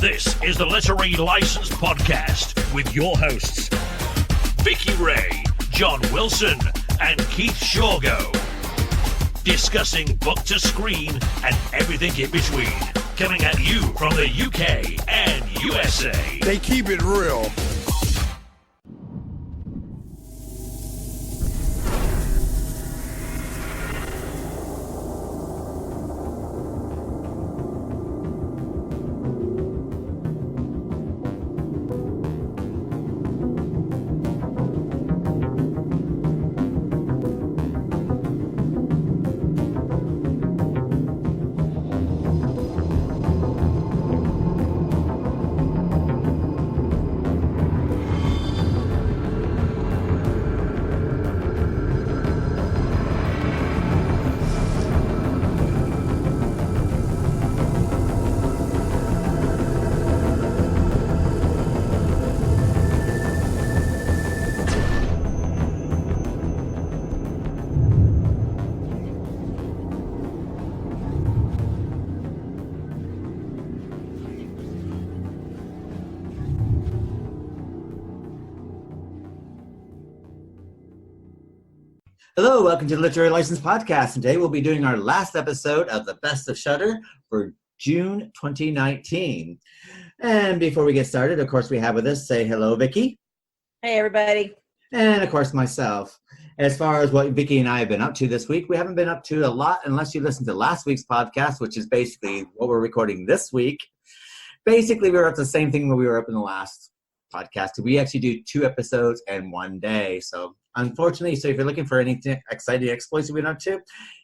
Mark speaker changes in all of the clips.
Speaker 1: This is the Literary License Podcast with your hosts, Vickie Rae, John Wilson, and Keith Chawgo. Discussing book to screen and everything in between. Coming at you from the UK and USA.
Speaker 2: They keep it real.
Speaker 3: Hello, welcome to the Literary License Podcast. Today we'll be doing our last episode of the Best of Shudder for June 2019. And before we get started, of course, we have with us, say hello, Vickie.
Speaker 4: Hey, everybody.
Speaker 3: And, of course, myself. As far as what Vickie and I have been up to this week, we haven't been up to a lot unless you listen to last week's podcast, which is basically what we're recording this week. Basically, we were up to the same thing when we were up in the last podcast. We actually do 2 episodes in one day. So, unfortunately, if you're looking for anything exciting exploits we've been up to,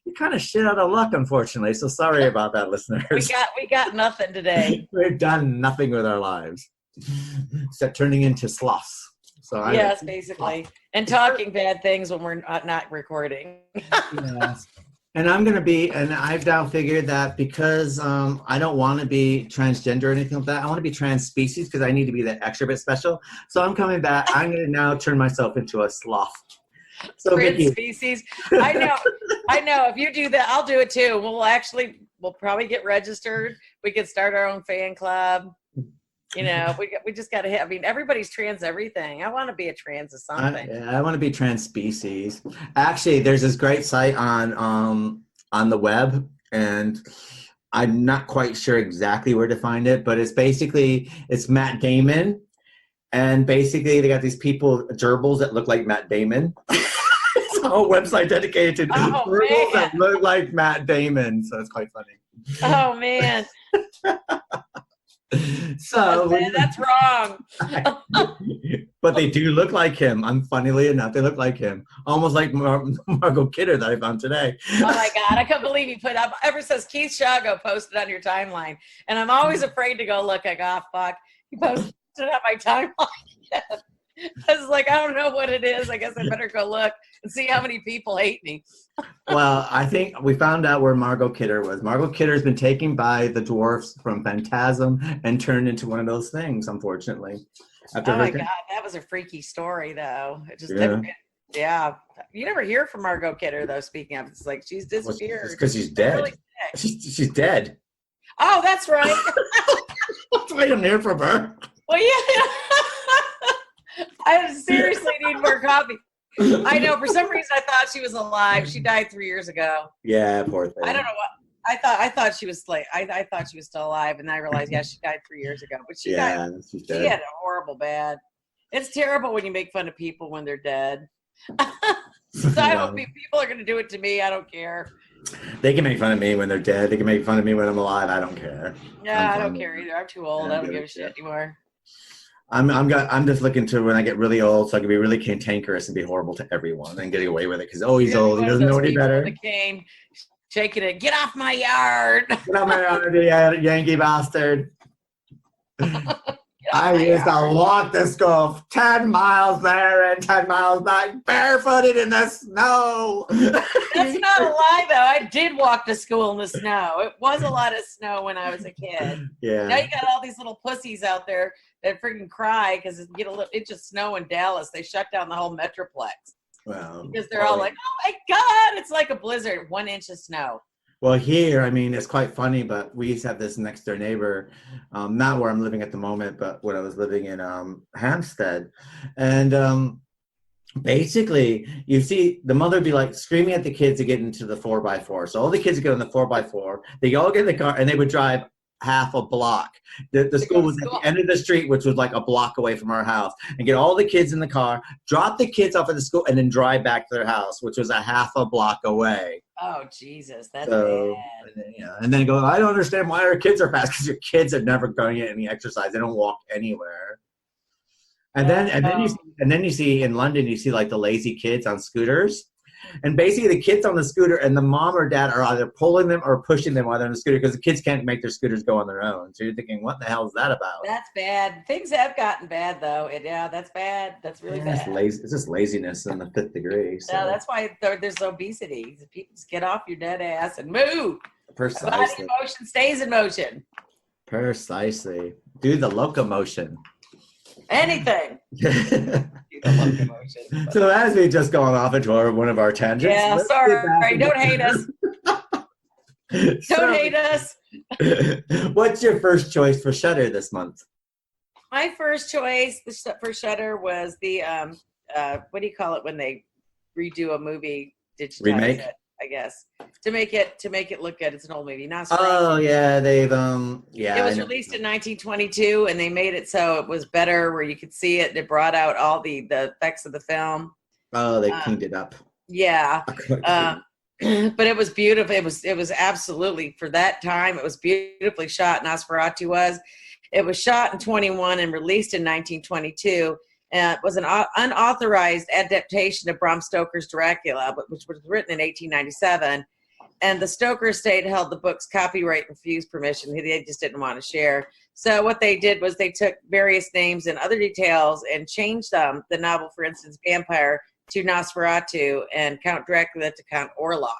Speaker 3: you kind of shit out of luck, unfortunately. So sorry about that, listeners.
Speaker 4: We got nothing today.
Speaker 3: We've done nothing with our lives except turning into sloths. So
Speaker 4: yes, basically, and talking bad things when we're not recording.
Speaker 3: Yes. And I've now figured that because I don't want to be transgender or anything like that, I want to be trans species because I need to be that extra bit special. So I'm coming back. I'm going to now turn myself into a sloth. So
Speaker 4: Trans species. I know. If you do that, I'll do it too. We'll probably get registered. We could start our own fan club. You know, we just got to hit. I mean, everybody's trans everything. I want to be a trans of something.
Speaker 3: I want to be trans species. Actually, there's this great site on the web, and I'm not quite sure exactly where to find it, but it's Matt Damon, and basically they got these people, gerbils that look like Matt Damon. It's a whole website dedicated to gerbils that look like Matt Damon, so it's quite funny.
Speaker 4: Oh man.
Speaker 3: So
Speaker 4: that's wrong.
Speaker 3: But they do look like him. Funnily enough, they look like him, almost like Margot Kidder that I found today.
Speaker 4: Oh my God, I can't believe you put up. Ever since Keith Chawgo posted on your timeline, and I'm always afraid to go look. Like, oh fuck, he posted it on my timeline. I was like, I don't know what it is. I guess I better go look and see how many people hate me.
Speaker 3: Well, I think we found out where Margot Kidder was. Margot Kidder has been taken by the dwarfs from Phantasm and turned into one of those things, unfortunately.
Speaker 4: Oh my God, that was a freaky story, though. It just yeah. You never hear from Margot Kidder, though, speaking of. It's like she's disappeared.
Speaker 3: It's because she's dead. Really she's dead.
Speaker 4: Oh, that's right.
Speaker 3: That's why I don't hear from her.
Speaker 4: Well, yeah. I seriously need more coffee. I know. For some reason, I thought she was alive. She died 3 years ago.
Speaker 3: Yeah, poor thing.
Speaker 4: I don't know what. I thought she was like. I thought she was still alive, and I realized, yeah, she died 3 years ago. But she died. She had a horrible bad. It's terrible when you make fun of people when they're dead. So I hope people are going to do it to me. I don't care.
Speaker 3: They can make fun of me when they're dead. They can make fun of me when I'm alive. I don't care.
Speaker 4: Yeah, I don't care either. I'm too old. I don't give a shit anymore.
Speaker 3: I'm just looking to when I get really old, so I can be really cantankerous and be horrible to everyone and getting away with it because he's old. He doesn't know any better.
Speaker 4: The cane, shaking it. Get off my yard.
Speaker 3: Get off my yard, you Yankee bastard. I used to walk to school 10 miles there and 10 miles back, barefooted in the snow.
Speaker 4: That's not a lie, though. I did walk to school in the snow. It was a lot of snow when I was a kid.
Speaker 3: Yeah.
Speaker 4: Now you got all these little pussies out there that freaking cry because it just snow in Dallas. They shut down the whole Metroplex.
Speaker 3: Wow.
Speaker 4: Because they're all like, oh my God, it's like a blizzard, 1 inch of snow.
Speaker 3: Well, here, I mean, it's quite funny, but we used to have this next door neighbor, not where I'm living at the moment, but when I was living in Hampstead. And basically, you see the mother be like screaming at the kids to get into the 4x4. So all the kids would get on the 4x4. They all get in the car and they would drive half a block. The school was at the end of the street, which was like a block away from our house, and get all the kids in the car, drop the kids off at the school, and then drive back to their house, which was a half a block away.
Speaker 4: Oh, Jesus, that's bad.
Speaker 3: And then go, I don't understand why our kids are fast, because your kids are never going to get any exercise. They don't walk anywhere. And then you see in London, you see like the lazy kids on scooters. And basically the kids on the scooter and the mom or dad are either pulling them or pushing them while they're on the scooter, because the kids can't make their scooters go on their own. So you're thinking, what the hell is that about?
Speaker 4: That's bad. Things have gotten bad, though. That's bad. That's really bad.
Speaker 3: It's just laziness in the 5th degree. So.
Speaker 4: No, that's why there's obesity. People just get off your dead ass and move.
Speaker 3: Precisely.
Speaker 4: Body in motion stays in motion.
Speaker 3: Precisely. Do the locomotion.
Speaker 4: Anything.
Speaker 3: So as we just gone off into one of our tangents.
Speaker 4: Yeah, sorry. Don't hate us. Don't hate us.
Speaker 3: What's your first choice for Shudder this month?
Speaker 4: My first choice for Shudder was the what do you call it when they redo a movie?
Speaker 3: Remake?
Speaker 4: It, I guess to make it look good. It's an old movie.
Speaker 3: Oh yeah, they've
Speaker 4: It was released in 1922, and they made it so it was better, where you could see it. It brought out all the effects of the film.
Speaker 3: Oh, they cleaned it up.
Speaker 4: Yeah, but it was beautiful. It was absolutely, for that time, it was beautifully shot. Nosferatu was. It was shot in 21 and released in 1922. It was an unauthorized adaptation of Bram Stoker's Dracula, which was written in 1897. And the Stoker estate held the book's copyright and refused permission. They just didn't want to share. So what they did was they took various names and other details and changed the novel, for instance, Vampire to Nosferatu, and Count Dracula to Count Orlok.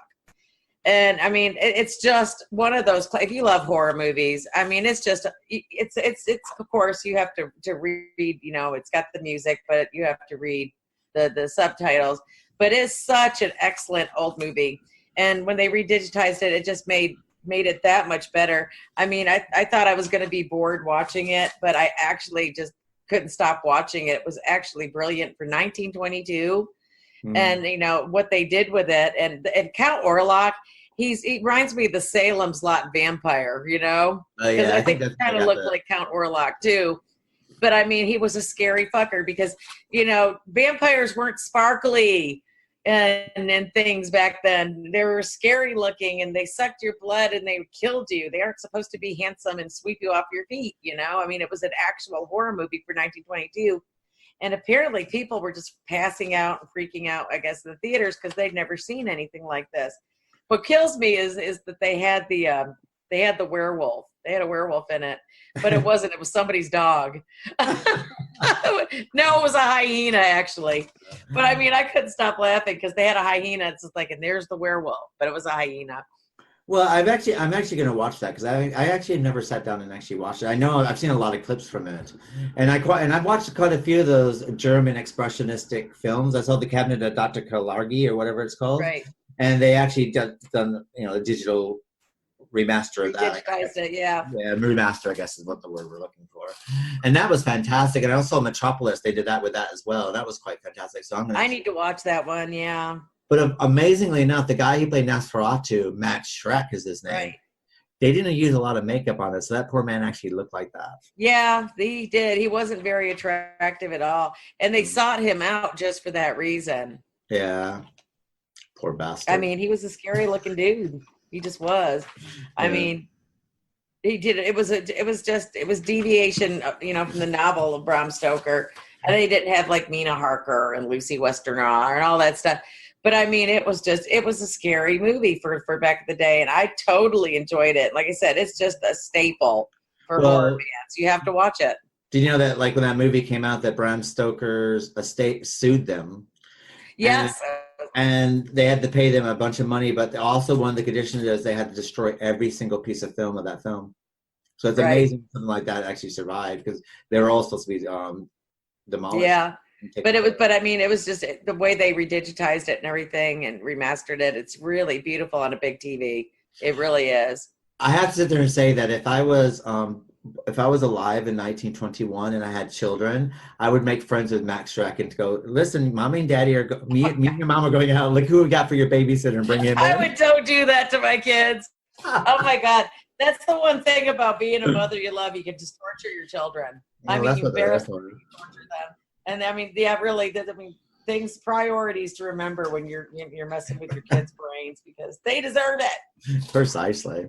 Speaker 4: And I mean, it's just one of those. If you love horror movies, I mean, it's of course you have to read. You know, it's got the music, but you have to read the subtitles. But it's such an excellent old movie. And when they redigitized it, it just made it that much better. I mean, I thought I was going to be bored watching it, but I actually just couldn't stop watching it. It was actually brilliant for 1922. And you know what they did with it, and Count Orlok, he reminds me of the Salem's Lot vampire, you know, because I think he kind of looked like Count Orlok too. But I mean, he was a scary fucker, because you know vampires weren't sparkly and things back then. They were scary looking, and they sucked your blood and they killed you. They aren't supposed to be handsome and sweep you off your feet, you know. I mean, it was an actual horror movie for 1922. And apparently people were just passing out and freaking out, I guess, in the theaters, because they'd never seen anything like this. What kills me is that they had the werewolf. They had a werewolf in it, but it wasn't. It was somebody's dog. No, it was a hyena, actually. But I mean, I couldn't stop laughing because they had a hyena. It's just like, and there's the werewolf, but it was a hyena.
Speaker 3: Well, I'm actually going to watch that, because I actually never sat down and actually watched it. I know I've seen a lot of clips from it, and I've watched quite a few of those German expressionistic films. I saw The Cabinet of Dr. Kalargi, or whatever it's called,
Speaker 4: right?
Speaker 3: And they actually done a digital remaster of that.
Speaker 4: Digitized it, yeah. Yeah,
Speaker 3: remaster, I guess, is what the word we're looking for. And that was fantastic. And I also saw Metropolis. They did that with that as well. That was quite fantastic. So I
Speaker 4: need to watch that one. Yeah.
Speaker 3: But amazingly enough, the guy who played Nosferatu, Matt Schreck is his name.
Speaker 4: Right.
Speaker 3: They didn't use a lot of makeup on it, so that poor man actually looked like that.
Speaker 4: Yeah, he did. He wasn't very attractive at all. And they sought him out just for that reason.
Speaker 3: Yeah. Poor bastard.
Speaker 4: I mean, he was a scary looking dude. He just was. I mean, he did. It was deviation, from the novel of Bram Stoker. And they didn't have like Mina Harker and Lucy Westenra and all that stuff. But I mean, it was a scary movie for back in the day, and I totally enjoyed it. Like I said, it's just a staple for horror fans. You have to watch it.
Speaker 3: Did you know that, like, when that movie came out, that Bram Stoker's estate sued them?
Speaker 4: Yes.
Speaker 3: And they had to pay them a bunch of money, but also one of the conditions is they had to destroy every single piece of film of that film. So it's amazing something like that actually survived, because they were all supposed to be demolished.
Speaker 4: Yeah. But it was just the way they redigitized it and everything and remastered it. It's really beautiful on a big TV. It really is.
Speaker 3: I have to sit there and say that if I was alive in 1921 and I had children, I would make friends with Max Schreck and go, listen, mommy and daddy me and your mom are going out. Look who we got for your babysitter and bring him in.
Speaker 4: I don't do that to my kids. Oh my God. That's the one thing about being a mother you love. You can just torture your children. You embarrass them, you torture them. And really, priorities to remember when you're messing with your kids' brains because they deserve it.
Speaker 3: Precisely.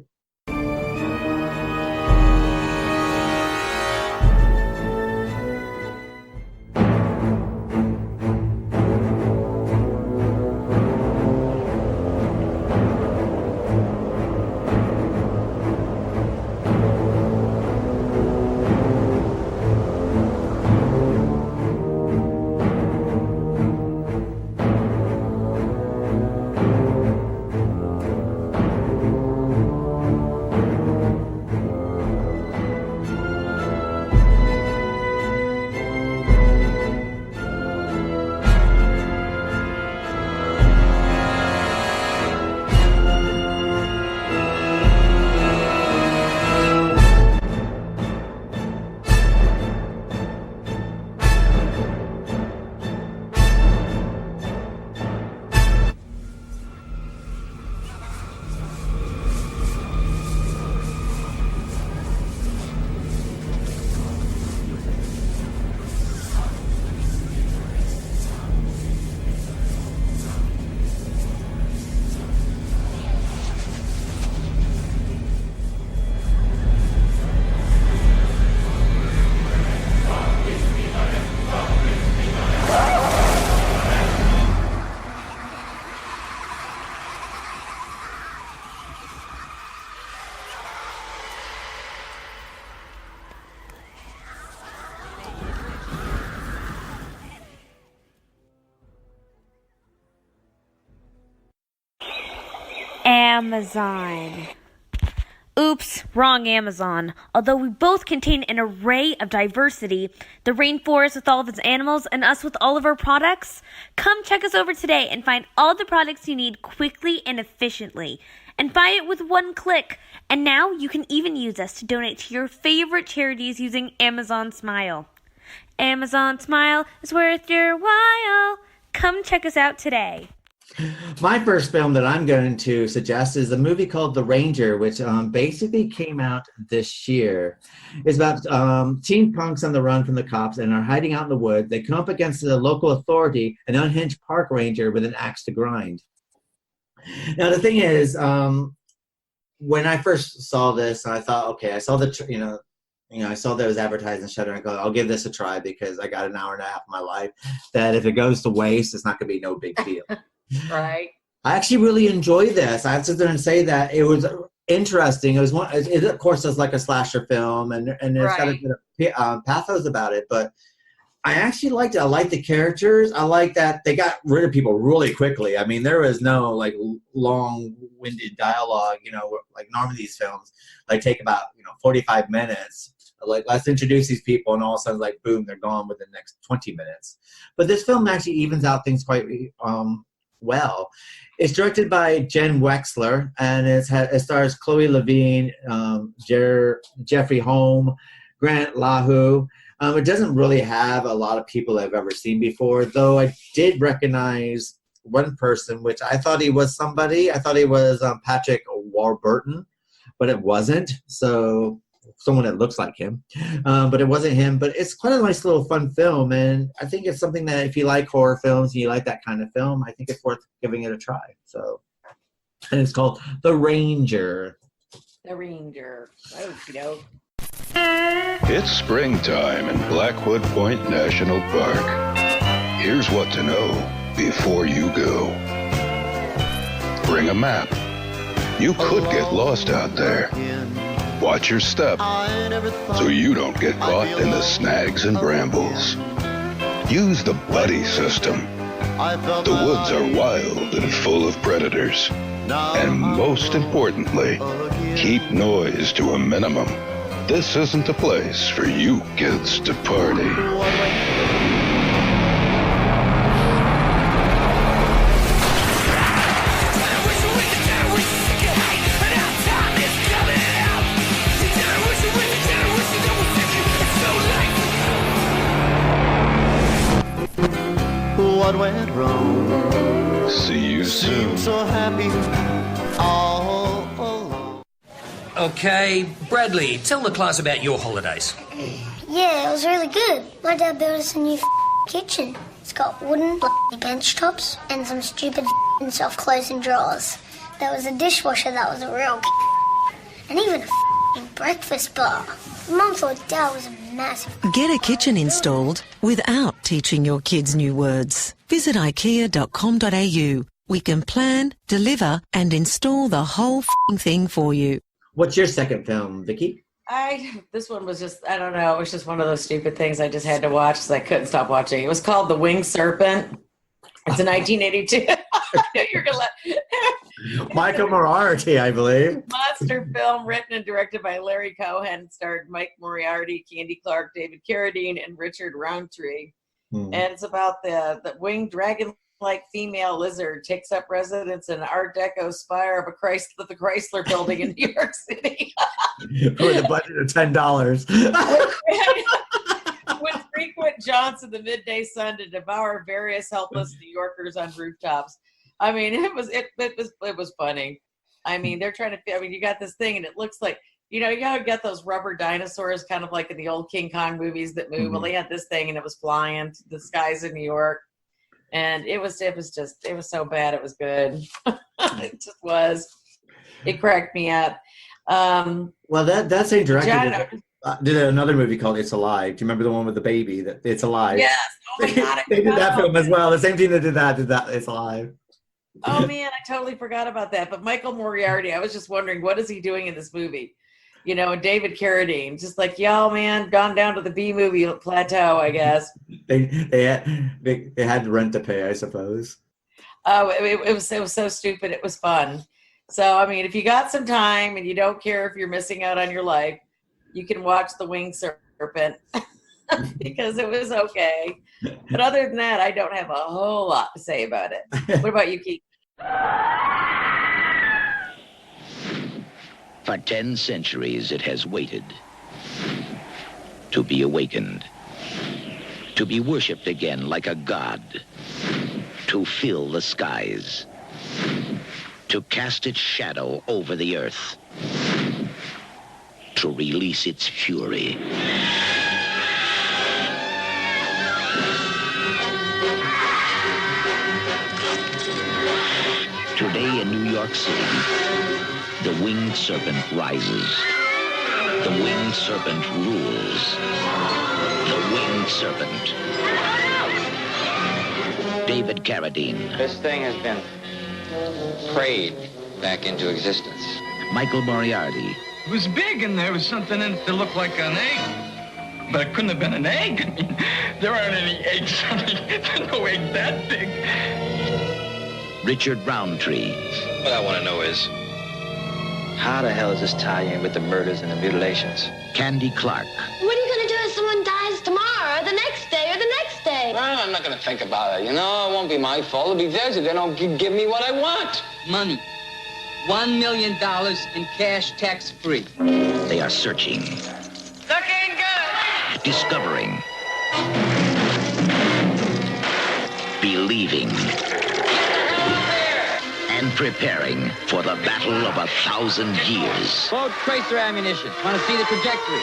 Speaker 2: Amazon. Oops, wrong Amazon. Although we both contain an array of diversity, the rainforest with all of its animals and us with all of our products, come check us over today and find all the products you need quickly and efficiently. And buy it with one click. And now you can even use us to donate to your favorite charities using Amazon Smile. Amazon Smile is worth your while. Come check us out today.
Speaker 3: My first film that I'm going to suggest is a movie called The Ranger, which basically came out this year. It's about teen punks on the run from the cops and are hiding out in the woods. They come up against the local authority, an unhinged park ranger with an axe to grind. Now, the thing is, when I first saw this, I thought, okay, I saw I saw that it was advertised in Shudder, and I go, I'll give this a try because I got an hour and a half of my life that if it goes to waste, it's not going to be no big deal.
Speaker 4: Right.
Speaker 3: I actually really enjoyed this. I have to sit there and say that it was interesting. It was it of course is like a slasher film, and it's got a bit of pathos about it. But I actually liked it. I liked the characters. I like that they got rid of people really quickly. I mean, there was no like long-winded dialogue. Like normally these films like take about 45 minutes. Like, let's introduce these people, and all of a sudden, like, boom, they're gone within the next 20 minutes. But this film actually evens out things quite well. It's directed by Jen Wexler, and it stars Chloe Levine, Jeffrey Holm, Grant Lahu. It doesn't really have a lot of people I've ever seen before, though I did recognize one person, which I thought he was somebody. I thought he was Patrick Warburton, but it wasn't. So someone that looks like him, but it wasn't him. But it's quite a nice little fun film, and I think it's something that if you like horror films and you like that kind of film, I think it's worth giving it a try. So, and it's called The Ranger.
Speaker 4: The Ranger. Okey-doke.
Speaker 5: It's springtime in Blackwood Point National Park. Here's what to know before you go. Bring a map. You could get lost out there. Watch your step so you don't get caught in the snags and brambles. Use the buddy system. The woods are wild and full of predators. And most importantly, keep noise to a minimum. This isn't a place for you kids to party.
Speaker 6: what went wrong.
Speaker 5: See you soon.
Speaker 6: Seemed so happy all along.
Speaker 7: Okay, Bradley, tell the class about your holidays.
Speaker 8: Yeah, it was really good. My dad built us a new kitchen. It's got wooden bench tops and some stupid self-closing drawers. There was a dishwasher that was a real and even a breakfast bar. Mum thought Dad was a massive.
Speaker 9: Get a kitchen installed without teaching your kids new words. Visit ikea.com.au. We can plan, deliver and install the whole thing for you.
Speaker 3: What's your second film, Vicki?
Speaker 4: This one was just, I don't know, it was just one of those stupid things I just had to watch because I couldn't stop watching. It was called The Winged Serpent. It's a 1982. You're gonna let
Speaker 3: Michael Moriarty, I believe.
Speaker 4: Monster film written and directed by Larry Cohen, starred Mike Moriarty, Candy Clark, David Carradine, and Richard Roundtree. And it's about the winged dragon-like female lizard takes up residence in an Art Deco spire of the Chrysler Building in New York City.
Speaker 3: With a budget of $10.
Speaker 4: With frequent jaunts in the midday sun to devour various helpless New Yorkers on rooftops. I mean, it was funny. I mean, they're trying to. I mean, you got this thing, and it looks like you got those rubber dinosaurs, kind of like in the old King Kong movies that move. Well, they had this thing, and it was flying to the skies of New York, and it was so bad. It was good. It just was. It cracked me up.
Speaker 3: Well, that same director did another movie called It's Alive. Do you remember the one with the baby? That It's Alive.
Speaker 4: Yes. Oh my God.
Speaker 3: They did that film as well. The same team that did that It's Alive.
Speaker 4: Oh man, I totally forgot about that. But Michael Moriarty, I was just wondering, what is he doing in this movie? And David Carradine, just like, man, gone down to the B movie plateau, I guess.
Speaker 3: they had rent to pay, I suppose.
Speaker 4: Oh, it was so stupid. It was fun. So, I mean, if you got some time and you don't care if you're missing out on your life, you can watch The Winged Serpent because it was okay. But other than that, I don't have a whole lot to say about it. What about you, Keith?
Speaker 10: For 10 centuries it has waited to be awakened, to be worshipped again like a god, to fill the skies, to cast its shadow over the earth, to release its fury. Today in New York City, the winged serpent rises. The winged serpent rules. The winged serpent. David Carradine.
Speaker 11: This thing has been prayed back into existence.
Speaker 10: Michael Moriarty.
Speaker 12: It was big and there was something in it that looked like an egg. But it couldn't have been an egg. I mean, there aren't any eggs. There's no egg that big.
Speaker 10: Richard Roundtree.
Speaker 11: What I want to know is, how the hell does this tie in with the murders and the mutilations?
Speaker 10: Candy Clark.
Speaker 8: What are you going to do if someone dies tomorrow, or the next day, or the next day?
Speaker 11: Well, I'm not going to think about it. It won't be my fault. It'll be theirs if they don't give me what I want.
Speaker 13: Money. $1 million in cash, tax-free.
Speaker 10: They are searching.
Speaker 13: Looking good.
Speaker 10: Discovering. Believing. And preparing for the battle of 1,000 years.
Speaker 13: Load tracer ammunition. Want to see the trajectory?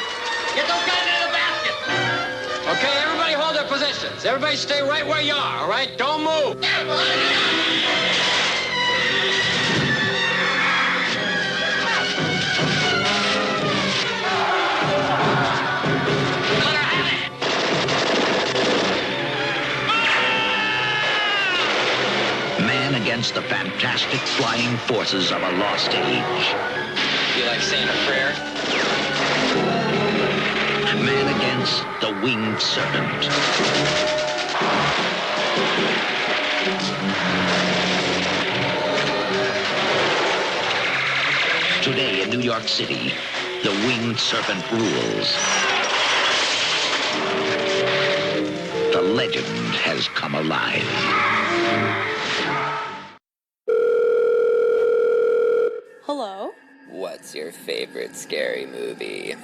Speaker 13: Get those guys into the basket.
Speaker 11: Okay, everybody hold their positions. Everybody stay right where you are, all right? Don't move.
Speaker 10: Against the fantastic flying forces of a lost age.
Speaker 11: You like saying a prayer?
Speaker 10: Man against the winged serpent. Today in New York City, the winged serpent rules. The legend has come alive.
Speaker 14: Hello?
Speaker 15: What's your favorite scary movie?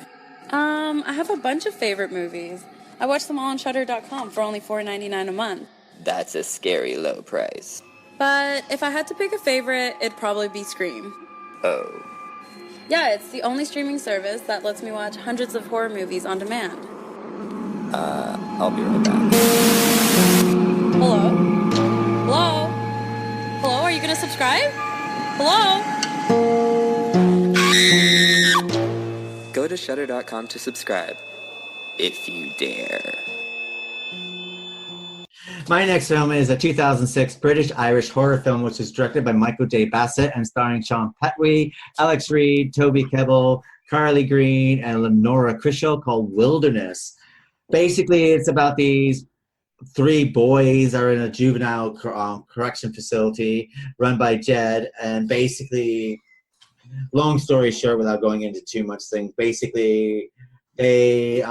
Speaker 14: I have a bunch of favorite movies. I watch them all on Shudder.com for only $4.99 a month.
Speaker 15: That's a scary low price.
Speaker 14: But if I had to pick a favorite, it'd probably be Scream.
Speaker 15: Oh.
Speaker 14: Yeah, it's the only streaming service that lets me watch hundreds of horror movies on demand.
Speaker 15: I'll be right back.
Speaker 14: Hello? Hello? Hello, are you gonna subscribe? Hello?
Speaker 15: Go to Shudder.com to subscribe. If you dare.
Speaker 3: My next film is a 2006 British-Irish horror film, which is directed by Michael J. Bassett and starring Sean Petrie, Alex Reed, Toby Kebbell, Carly Green, and Lenora Crishill, called Wilderness. Basically, it's about these 3 boys are in a juvenile correction facility run by Jed, and basically, long story short, without going into too much things, basically, they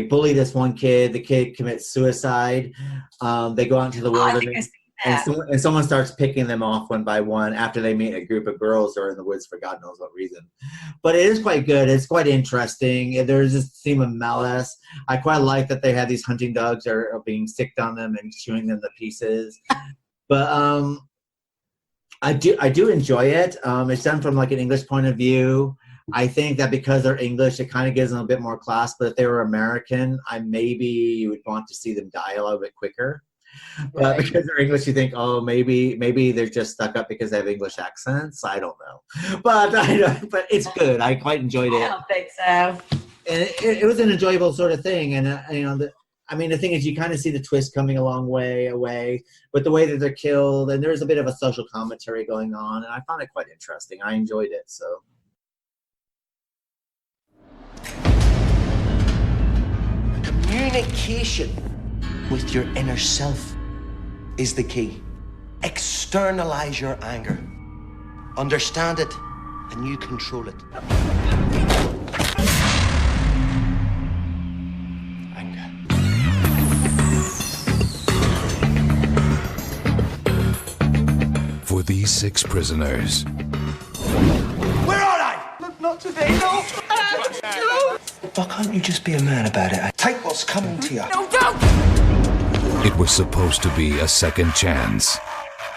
Speaker 3: bully this one kid. The kid commits suicide. They go out into the wilderness, and someone starts picking them off one by one after they meet a group of girls who are in the woods for God knows what reason. But it is quite good. It's quite interesting. There's this theme of malice. I quite like that they have these hunting dogs are being sicked on them and chewing them to pieces. But I do enjoy it. It's done from like an English point of view. I think that because they're English, it kind of gives them a bit more class. But if they were American, you would want to see them die a little bit quicker. But because they're English, you think, oh, maybe they're just stuck up because they have English accents. I don't know, but but it's good. I quite enjoyed it.
Speaker 4: I don't think so.
Speaker 3: And it was an enjoyable sort of thing. And the thing is, you kind of see the twist coming a long way away, but the way that they're killed, and there's a bit of a social commentary going on, and I found it quite interesting. I enjoyed it. So.
Speaker 6: Communication with your inner self is the key. Externalize your anger. Understand it, and you control it. Anger.
Speaker 16: For these 6 prisoners.
Speaker 6: Where are they? Not today, no. No. Why can't you just be a man about it? Take what's coming to you. No, don't!
Speaker 16: It was supposed to be a second chance.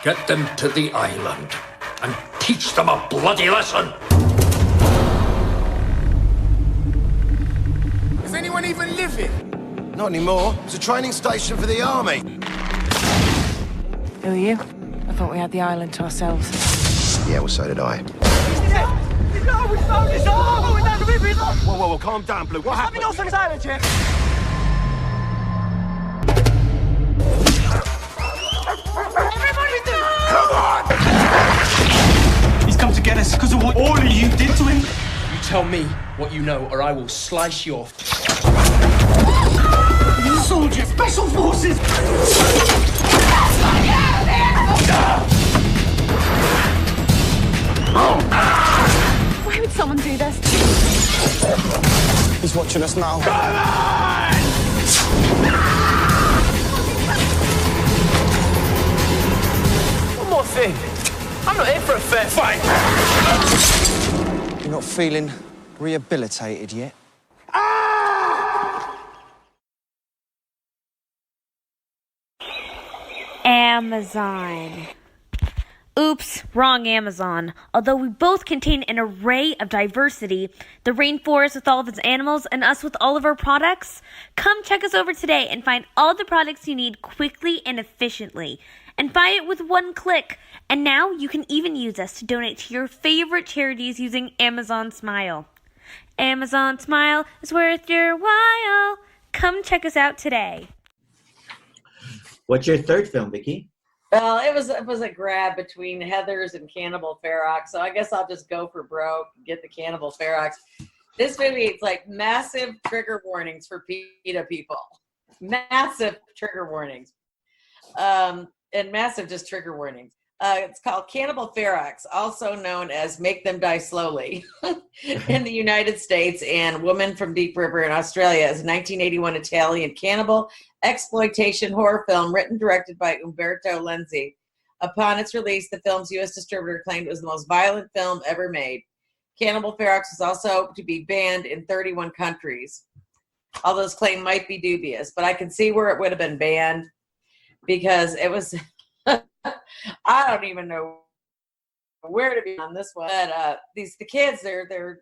Speaker 1: Get them to the island and teach them a bloody lesson.
Speaker 6: Is anyone even living? Not anymore. It's a training station for the army.
Speaker 17: Who are you? I thought we had the island to ourselves.
Speaker 6: Yeah, well, so did I.
Speaker 17: No, we found his arm!
Speaker 6: Whoa, calm down, Blue. What happened?
Speaker 17: There's something else on this island here.
Speaker 6: Everybody do! Come on!
Speaker 18: He's come to get us because of what all of you did to him. You tell me what you know, or I will slice you off. You soldiers, special forces!
Speaker 17: Why would someone do this?
Speaker 18: He's watching us now.
Speaker 6: Come on!
Speaker 18: One more thing. I'm not here for a fair fight.
Speaker 6: You're not feeling rehabilitated yet?
Speaker 2: Amazon. Oops, wrong Amazon. Although we both contain an array of diversity, the rainforest with all of its animals and us with all of our products, come check us over today and find all the products you need quickly and efficiently. And buy it with one click. And now you can even use us to donate to your favorite charities using Amazon Smile. Amazon Smile is worth your while. Come check us out today.
Speaker 3: What's your third film, Vicki?
Speaker 4: Well, it was a grab between Heathers and Cannibal Ferox, so I guess I'll just go for broke and get the Cannibal Ferox. This movie, it's like massive trigger warnings for PETA people. Massive trigger warnings. And massive just trigger warnings. It's called Cannibal Ferox, also known as Make Them Die Slowly in the United States, and Woman from Deep River in Australia is a 1981 Italian cannibal exploitation horror film written and directed by Umberto Lenzi. Upon its release, the film's U.S. distributor claimed it was the most violent film ever made. Cannibal Ferox was also to be banned in 31 countries. although this claim might be dubious, but I can see where it would have been banned because it was, I don't even know where to be on this one. But the kids, their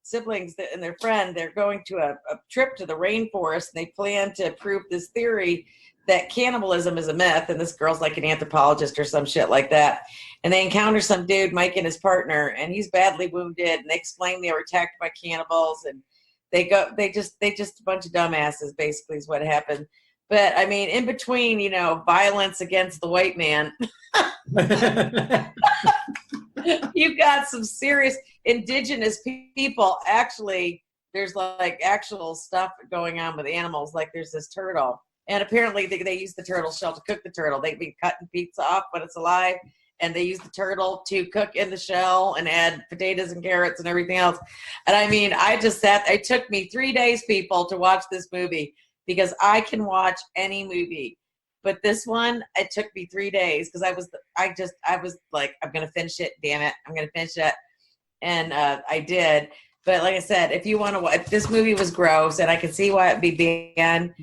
Speaker 4: siblings and their friend, they're going to a trip to the rainforest, and they plan to prove this theory that cannibalism is a myth, and this girl's like an anthropologist or some shit like that. And they encounter some dude, Mike, and his partner, and he's badly wounded, and they explain they were attacked by cannibals, and they just a bunch of dumbasses, basically, is what happened. But I mean, in between, you know, violence against the white man, you got some serious indigenous people. Actually, there's like actual stuff going on with animals. Like there's this turtle. And apparently they use the turtle shell to cook the turtle. They've been cutting pizza off when it's alive, and they use the turtle to cook in the shell and add potatoes and carrots and everything else. And I mean, it took me 3 days, people, to watch this movie, because I can watch any movie. But this one, it took me 3 days because I was like, I'm going to finish it. Damn it. I'm going to finish it. And I did. But like I said, if you want to watch, this movie was gross, and I can see why it'd be banned.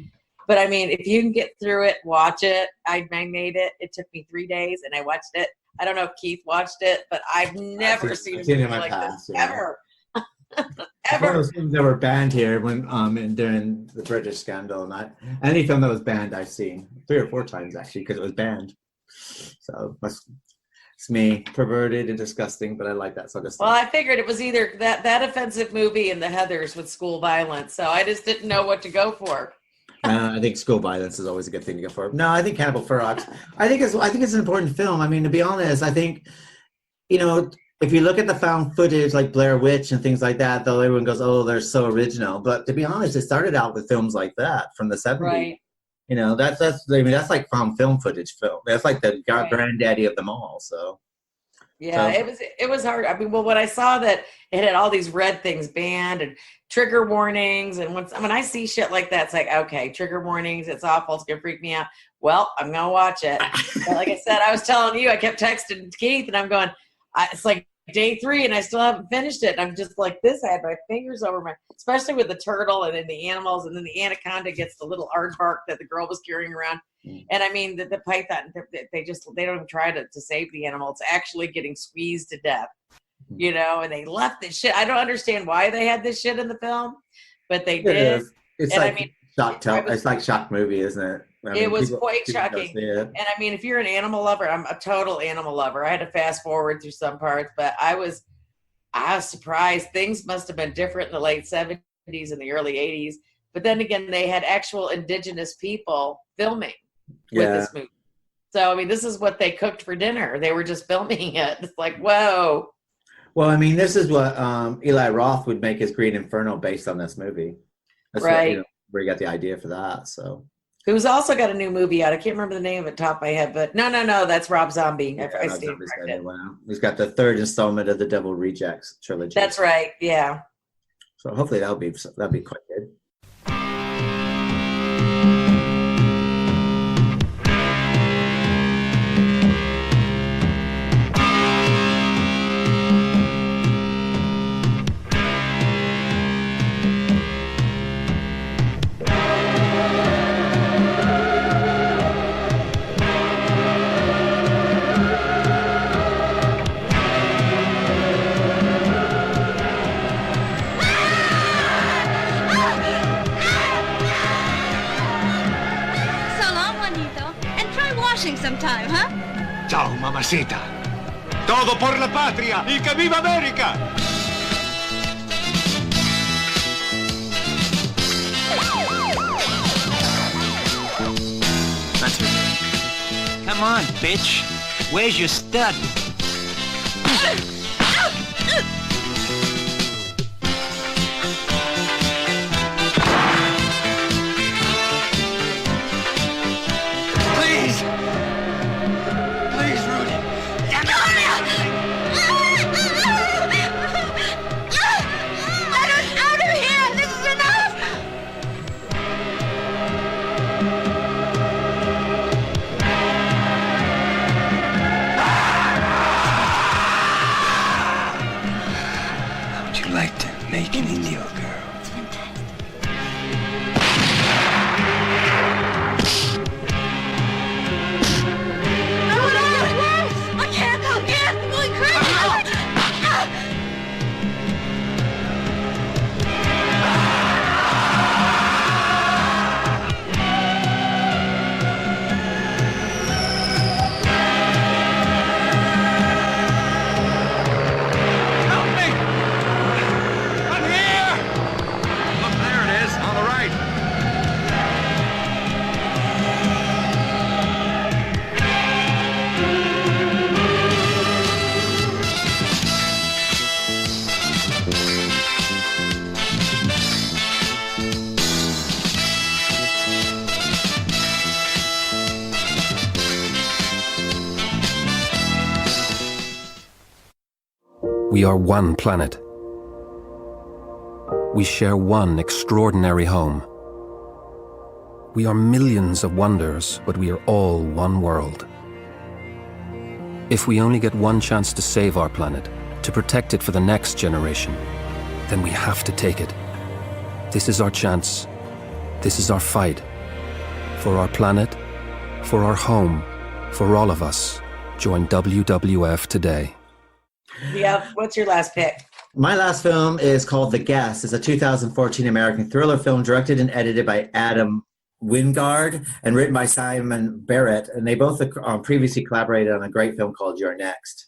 Speaker 4: But I mean, if you can get through it, watch it. I made it. It took me 3 days, and I watched it. I don't know if Keith watched it, but I've never seen a movie like this ever.
Speaker 3: Ever. One of those films that were banned here when during the British scandal, and any film that was banned, I've seen 3 or 4 times actually because it was banned. So it's me, perverted and disgusting, but I like that sort of stuff.
Speaker 4: Well, I figured it was either that offensive movie and The Heathers with school violence, so I just didn't know what to go for.
Speaker 3: I think school violence is always a good thing to go for. No, I think Cannibal Ferox. I think it's an important film. I mean, to be honest, I think, you know, if you look at the found footage like Blair Witch and things like that, though everyone goes, "Oh, they're so original." But to be honest, it started out with films like that from the 70s. Right. You know, that's like found film footage film. That's like the granddaddy of them all. So.
Speaker 4: Yeah, it was hard. I mean, well, when I saw that it had all these red things banned and trigger warnings, and when I see shit like that, it's like, okay, trigger warnings, it's awful, it's gonna freak me out. Well, I'm gonna watch it. But like I said, I was telling you, I kept texting Keith, and I'm going, it's like day 3, and I still haven't finished it. And I'm just like this. I had my fingers over my, especially with the turtle, and then the animals, and then the anaconda gets the little aardvark that the girl was carrying around. And I mean, the python, they don't even try to save the animal. It's actually getting squeezed to death, you know, and they left this shit. I don't understand why they had this shit in the film, but they did.
Speaker 3: It's
Speaker 4: and
Speaker 3: like,
Speaker 4: I mean,
Speaker 3: it's like shock movie, isn't it? I mean,
Speaker 4: it was quite shocking. And I mean, if you're an animal lover, I'm a total animal lover. I had to fast forward through some parts, but I was surprised. Things must have been different in the late 70s and the early 80s. But then again, they had actual indigenous people filming with this movie. So, I mean, this is what they cooked for dinner. They were just filming it. It's like, whoa.
Speaker 3: Well, I mean, this is what Eli Roth would make his Green Inferno based on this movie. That's
Speaker 4: right.
Speaker 3: What, you know, where he got the idea for that. So.
Speaker 4: Who's also got a new movie out. I can't remember the name of it top of my head, but no, that's Rob Zombie.
Speaker 3: Yeah, he's got the 3rd installment of the Devil Rejects trilogy.
Speaker 4: That's right. Yeah.
Speaker 3: So hopefully that'll be quite good.
Speaker 17: Sometime, huh?
Speaker 19: Ciao, mamacita. Todo por la patria y que viva América.
Speaker 13: That's it. Come on, bitch. Where's your stud?
Speaker 20: We are one planet. We share one extraordinary home. We are millions of wonders, but we are all one world. If we only get one chance to save our planet, to protect it for the next generation, then we have to take it. This is our chance. This is our fight. For our planet, for our home, for all of us. Join WWF today.
Speaker 4: Yeah, what's your last pick?
Speaker 3: My last film is called The Guest. It's a 2014 American thriller film directed and edited by Adam Wingard and written by Simon Barrett. And they both previously collaborated on a great film called You're Next.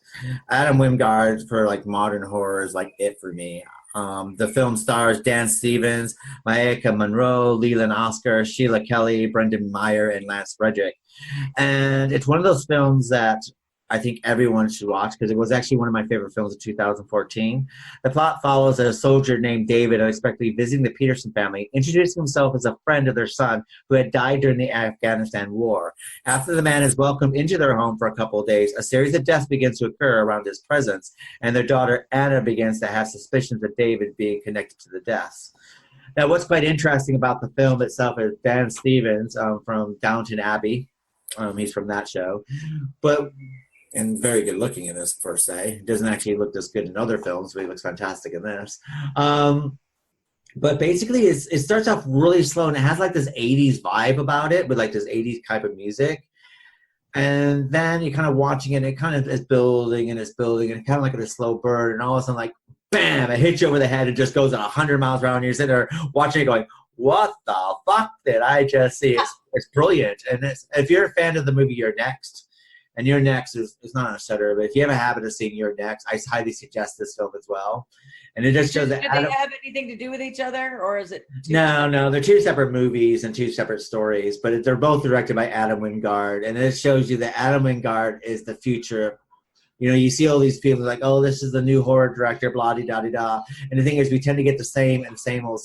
Speaker 3: Adam Wingard, for like modern horror, is like it for me. The film stars Dan Stevens, Maika Monroe, Leland Oscar, Sheila Kelly, Brendan Meyer, and Lance Frederick. And it's one of those films that I think everyone should watch because it was actually one of my favorite films of 2014. The plot follows a soldier named David unexpectedly visiting the Peterson family, introducing himself as a friend of their son who had died during the Afghanistan war. After the man is welcomed into their home for a couple of days, a series of deaths begins to occur around his presence, and their daughter Anna begins to have suspicions of David being connected to the deaths. Now, what's quite interesting about the film itself is Dan Stevens from Downton Abbey. He's from that show. And very good looking in this, per se. He doesn't actually look this good in other films, but he looks fantastic in this. But basically, it starts off really slow, and it has like this 80s vibe about it, with like this 80s type of music. And then you're kind of watching it, and it kind of is building, and it's building, and kind of like a slow burn, and all of a sudden, like, bam, it hits you over the head and just goes at 100 miles per hour, and you're sitting there watching it going, what the fuck did I just see? It's brilliant. And if you're a fan of the movie You're Next, and You're Next is not on Shudder, but if you have a habit of seeing You're Next, I highly suggest this film as well. And it just shows that.
Speaker 4: Do they have anything to do with each other, or is it?
Speaker 3: No, they're two separate movies and two separate stories, but they're both directed by Adam Wingard, and it shows you that Adam Wingard is the future. You know, you see all these people like, oh, this is the new horror director, blah de da de da. And the thing is, we tend to get the same and same old.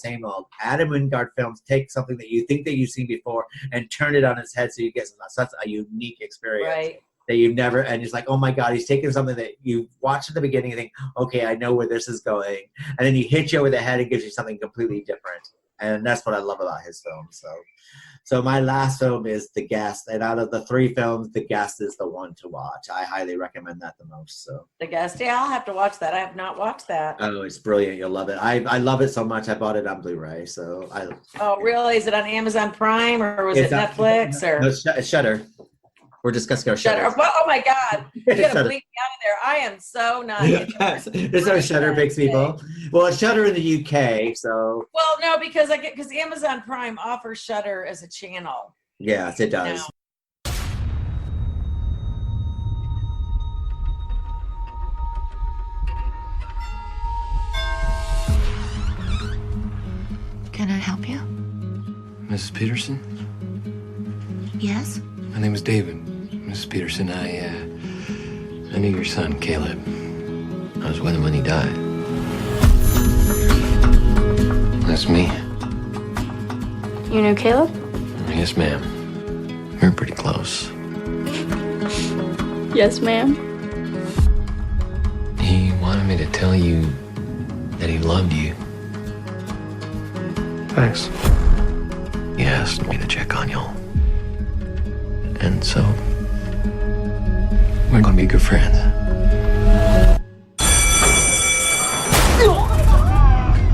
Speaker 3: Adam Wingard films take something that you think that you've seen before and turn it on its head, so you get such a unique experience.
Speaker 4: Right.
Speaker 3: That you've never, and it's like, oh my God, he's taking something that you watch at the beginning and think, okay, I know where this is going. And then he hits you over the head and gives you something completely different. And that's what I love about his films. So my last film is The Guest. And out of the three films, The Guest is the one to watch. I highly recommend that the most. So
Speaker 4: The Guest, yeah, I'll have to watch that. I have not watched that.
Speaker 3: Oh, it's brilliant. You'll love it. I love it so much. I bought it on Blu-ray.
Speaker 4: Oh, really? Is it on Amazon Prime, or was it Netflix? Or
Speaker 3: No, it's Shudder. We're discussing our Shudder.
Speaker 4: Well, oh my God! You're gonna bleep me out of there. I am so not.
Speaker 3: This our Shudder picks people. Well, it's Shudder in the UK, so.
Speaker 4: Well, no, because Amazon Prime offers Shudder as a channel.
Speaker 3: Yes, it does.
Speaker 21: Can I help you?
Speaker 22: Mrs. Peterson?
Speaker 21: Yes?
Speaker 22: My name is David. Mrs. Peterson, I knew your son, Caleb. I was with him when he died. That's me.
Speaker 21: You know Caleb?
Speaker 22: Yes, ma'am. We were pretty close.
Speaker 21: Yes, ma'am.
Speaker 22: He wanted me to tell you that he loved you. Thanks. He asked me to check on y'all. And so, we're gonna be good friends.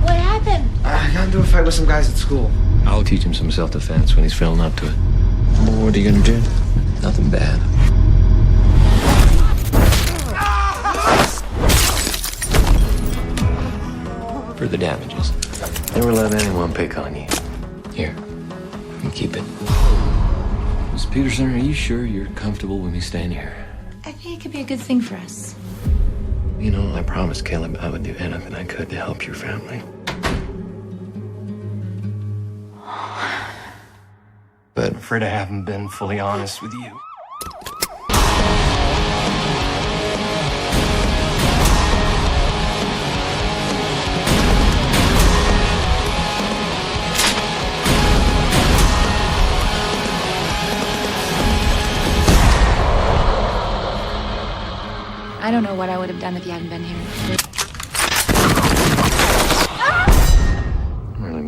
Speaker 21: What happened?
Speaker 22: I got into a fight with some guys at school. I'll teach him some self-defense when he's feeling up to it. What are you gonna do? Nothing bad. For the damages. Never let anyone pick on you. Here, you keep it. Miss Peterson, are you sure you're comfortable with me staying here?
Speaker 21: I think it could be a good thing for us.
Speaker 22: You know, I promised Caleb I would do anything I could to help your family. But I'm afraid I haven't been fully honest with you.
Speaker 21: I don't know what I would have done if you hadn't been here.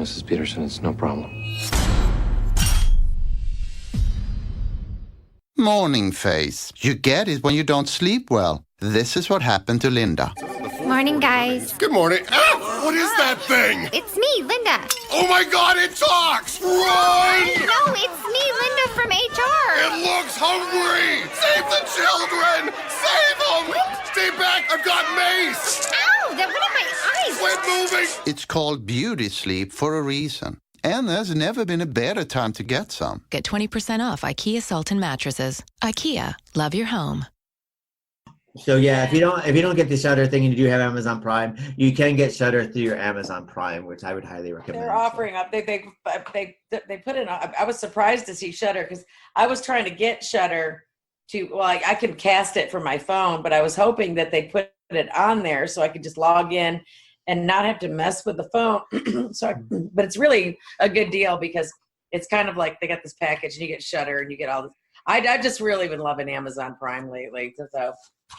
Speaker 22: Mrs. Peterson. It's no problem.
Speaker 5: Morning face. You get it when you don't sleep well. This is what happened to Linda.
Speaker 21: Morning, guys.
Speaker 19: Good morning. Ah, what is that thing?
Speaker 21: It's me, Linda.
Speaker 19: Oh my God, it talks! Run!
Speaker 21: No, it's me, Linda from HR.
Speaker 19: It looks hungry! Save the children! Save them! Stay back, I've got mace!
Speaker 21: Ow, that went in my eyes.
Speaker 19: Quit moving!
Speaker 5: It's called beauty sleep for a reason. And there's never been a better time to get some.
Speaker 7: Get 20% off IKEA Sultan mattresses. IKEA, love your home.
Speaker 3: So yeah, if you don't get the Shudder thing and you do have Amazon Prime, you can get Shudder through your Amazon Prime, which I would highly recommend.
Speaker 4: They're offering up. They put in. I was surprised to see Shudder because I was trying to get Shudder to. Well, I could cast it from my phone, but I was hoping that they put it on there so I could just log in and not have to mess with the phone. But it's really a good deal because it's kind of like they got this package and you get Shudder and you get all this. I've just really been loving Amazon Prime lately. So.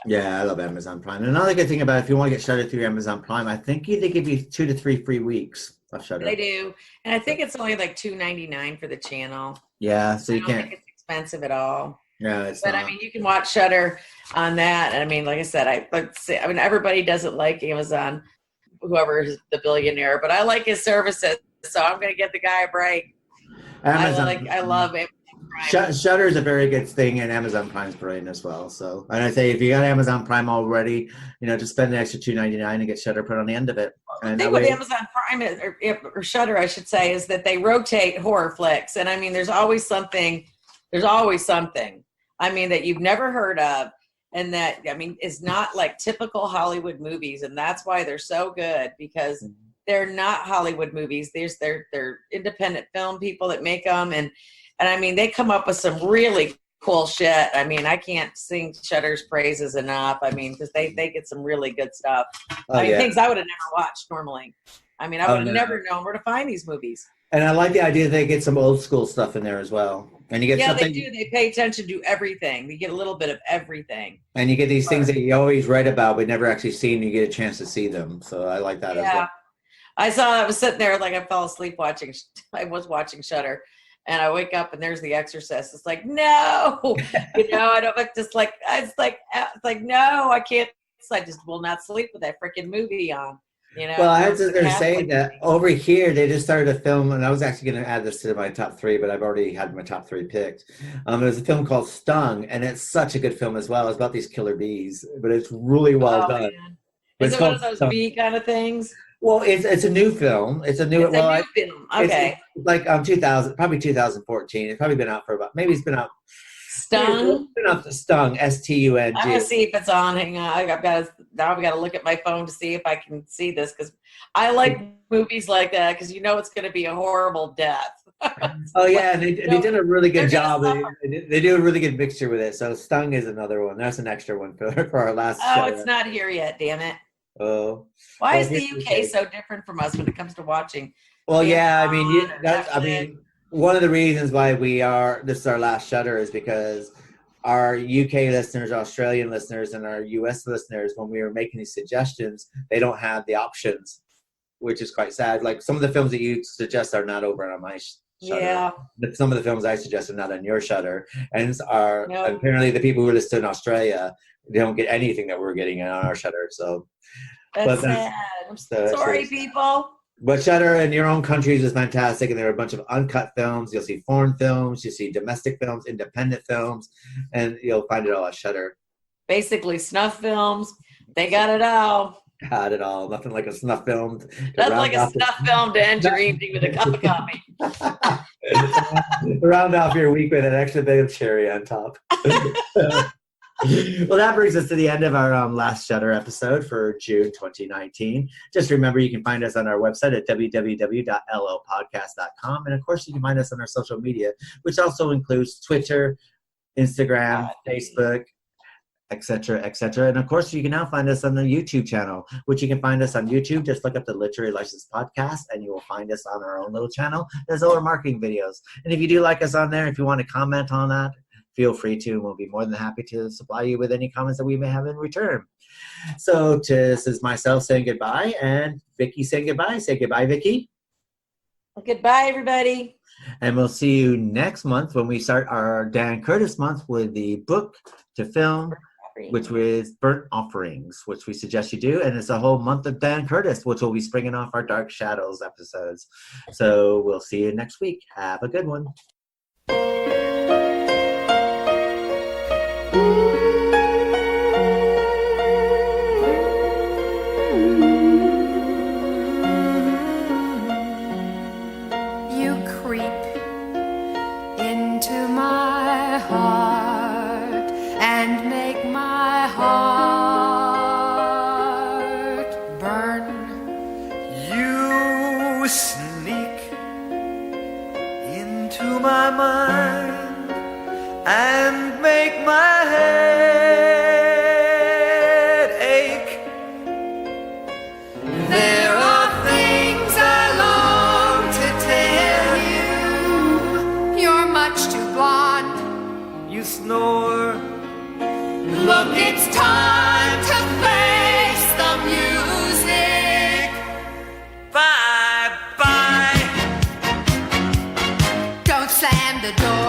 Speaker 3: Yeah, I love Amazon Prime. And another good thing about if you want to get Shudder through Amazon Prime, I think they give you 2 to 3 free weeks of Shudder.
Speaker 4: They do, and I think it's only like $2.99 for the channel.
Speaker 3: Yeah, so you can't.
Speaker 4: I don't think it's expensive at all.
Speaker 3: Yeah, it's
Speaker 4: but
Speaker 3: not.
Speaker 4: I mean, you can watch Shudder on that. And I mean, like I said, I mean, everybody doesn't like Amazon, whoever is the billionaire, but I like his services, so I'm going to get the guy a break. I love it.
Speaker 3: Shudder is a very good thing, and Amazon Prime's brilliant as well. So, and I say if you got Amazon Prime already, just spend the extra $2.99 and get Shudder put on the end of it.
Speaker 4: The thing with Amazon Prime or Shudder, I should say, is that they rotate horror flicks, and I mean, there's always something. I mean, that you've never heard of, and that is not like typical Hollywood movies, and that's why they're so good because they're not Hollywood movies. They're independent film people that make them, and I mean, they come up with some really cool shit. I mean, I can't sing Shudder's praises enough. I mean, because they get some really good stuff. Things I would have never watched normally. I mean, I would have never known where to find these movies.
Speaker 3: And I like the idea that they get some old school stuff in there as well. And you get something.
Speaker 4: They do. They pay attention to everything. You get a little bit of everything.
Speaker 3: And you get these things that you always read about but never actually seen. You get a chance to see them. So I like that as well.
Speaker 4: I was sitting there like I fell asleep watching. I was watching Shudder. And I wake up and there's The Exorcist. It's like, no, I don't just like, it's like, no, I can't. I just will not sleep with that freaking movie on,
Speaker 3: Well, I was just going to say that over here, they just started a film, and I was actually going to add this to my top 3, but I've already had my top 3 picked. There's a film called Stung, and it's such a good film as well. It's about these killer bees, but it's really well done.
Speaker 4: Is it one of those bee kind of things?
Speaker 3: Well, it's a new film. It's a new film.
Speaker 4: Okay.
Speaker 3: It's like 2000, probably 2014. It's probably been out for about, maybe it's been out.
Speaker 4: Stung?
Speaker 3: It's been out, Stung, S-T-U-N-G.
Speaker 4: I'm going to see if it's on. Hang on. I've got to look at my phone to see if I can see this because I like movies like that because it's going to be a horrible death.
Speaker 3: Oh, yeah. They did a really good job. They do a really good mixture with it. So Stung is another one. That's an extra one for our last show.
Speaker 4: Oh, it's not here yet. Damn it.
Speaker 3: Oh.
Speaker 4: Why is the UK so different from us when it comes to watching?
Speaker 3: Well, yeah, I mean, one of the reasons why this is our last Shudder is because our UK listeners, Australian listeners, and our US listeners, when we were making these suggestions, they don't have the options, which is quite sad. Like some of the films that you suggest are not over on my Shudder.
Speaker 4: Yeah.
Speaker 3: But some of the films I suggest are not on your Shudder. And apparently the people who listen in Australia, they don't get anything that we're getting on our Shudder. So
Speaker 4: that's sad. I'm sorry, people.
Speaker 3: But Shudder in your own countries is fantastic, and there are a bunch of uncut films. You'll see foreign films, you see domestic films, independent films, and you'll find it all at Shudder.
Speaker 4: Basically, snuff films. They got it all.
Speaker 3: Got it all. Nothing like a snuff film.
Speaker 4: Nothing like a snuff film to end your evening with a cup of coffee.
Speaker 3: Round off your week with an extra bit of cherry on top. Well, that brings us to the end of our last Shudder episode for June 2019. Just remember, you can find us on our website at www.lopodcast.com. And, of course, you can find us on our social media, which also includes Twitter, Instagram, Facebook, etc., etc. And, of course, you can now find us on the YouTube channel, which you can find us on YouTube. Just look up the Literary License Podcast, and you will find us on our own little channel. There's all our marketing videos. And if you do like us on there, if you want to comment on that, feel free to, and we'll be more than happy to supply you with any comments that we may have in return. So this is myself saying goodbye, and Vickie saying goodbye. Say goodbye, Vickie.
Speaker 4: Goodbye, everybody.
Speaker 3: And we'll see you next month when we start our Dan Curtis month with the book to film, which is Burnt Offerings, which we suggest you do. And it's a whole month of Dan Curtis, which will be springing off our Dark Shadows episodes. So we'll see you next week. Have a good one.
Speaker 9: My mind and make my head ache. There are things I long to tell you. You're much too blonde. You snore. Look, it's time to face the music. Bye bye. Don't slam the door.